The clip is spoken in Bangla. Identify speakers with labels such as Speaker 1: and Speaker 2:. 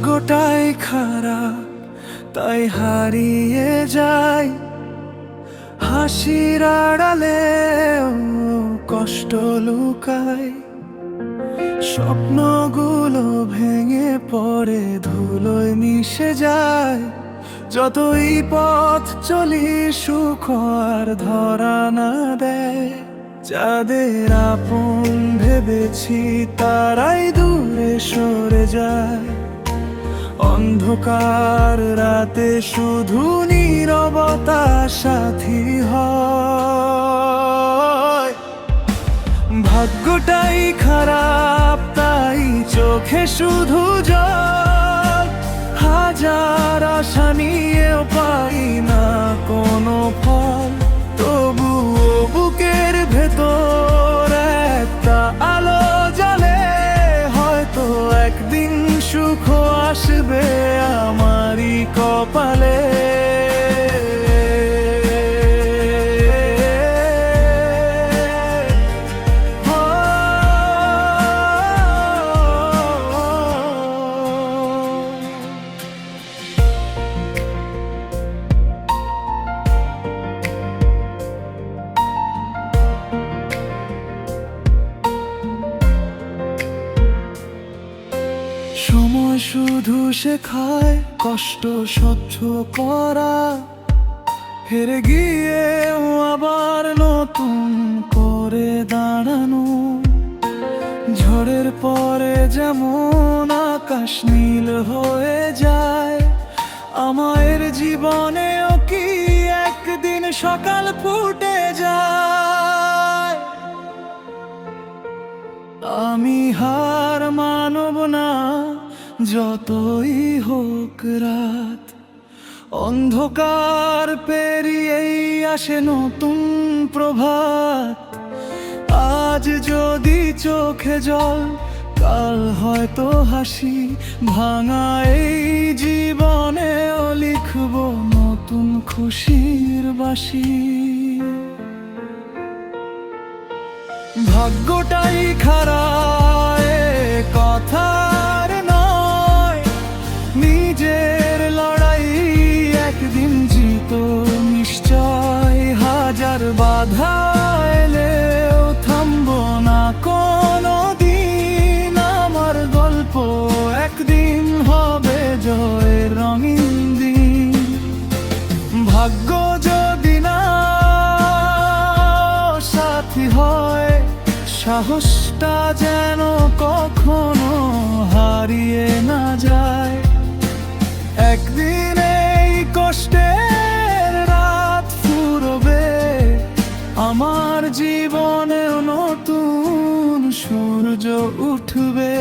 Speaker 1: ভাগ্যটাই খারাপ তাই হারিয়ে যায়, হাসির আড়ালে কষ্ট লুকায়। স্বপ্নগুলো ভেঙে পড়ে ধুলোয় মিশে যায়, যতই পথ চলি সুখ আর ধরা না দেয়। যাদের আপন ভেবেছি তারাই দূরে সরে যায়, অন্ধকার রাতে শুধু নীরবতা সাথী হয়। ভাগ্যটাই খারাপ তাই চোখে শুধু জল, হাজার আশা নিয়েও পাই না কোনো ফল। তবুও বুকের ভেতর একটা আলো জ্বলে, হয়তো একদিন সুখ আসবে আমারই কপালে। সময় শুধু শেখায় কষ্ট সহ্য করা, হেরে গিয়েও আবার নতুন করে দাঁড়ানো। ঝড়ের পরে যেমন আকাশ নীল হয়ে যায়, আমার জীবনেও কি একদিন সকাল ফুটে যায়। আমি হার মানব না যতই হোক রাত, অন্ধকার পেরিয়েই আসে নতুন প্রভাত। আজ যদি চোখে জল, কাল হয়তো হাসি, ভাঙা এই জীবনেও লিখব নতুন খুশির বাসি। ভাগ্যটাই খারাপ এ কথার নয়, নিজের লড়াই একদিন জিত নিশ্চয়। হাজার বাধা এলেও থামবো না কোনো দিন, আমার গল্প একদিন হবে জয়ের রঙিন দিন। ভাগ্য যদি না সাথী হয়, সাহসটা যেন কখনো হারিয়ে না যায়। একদিন এই কষ্টের রাত ফুরবে, আমার জীবনেও নতুন সূর্য উঠবে।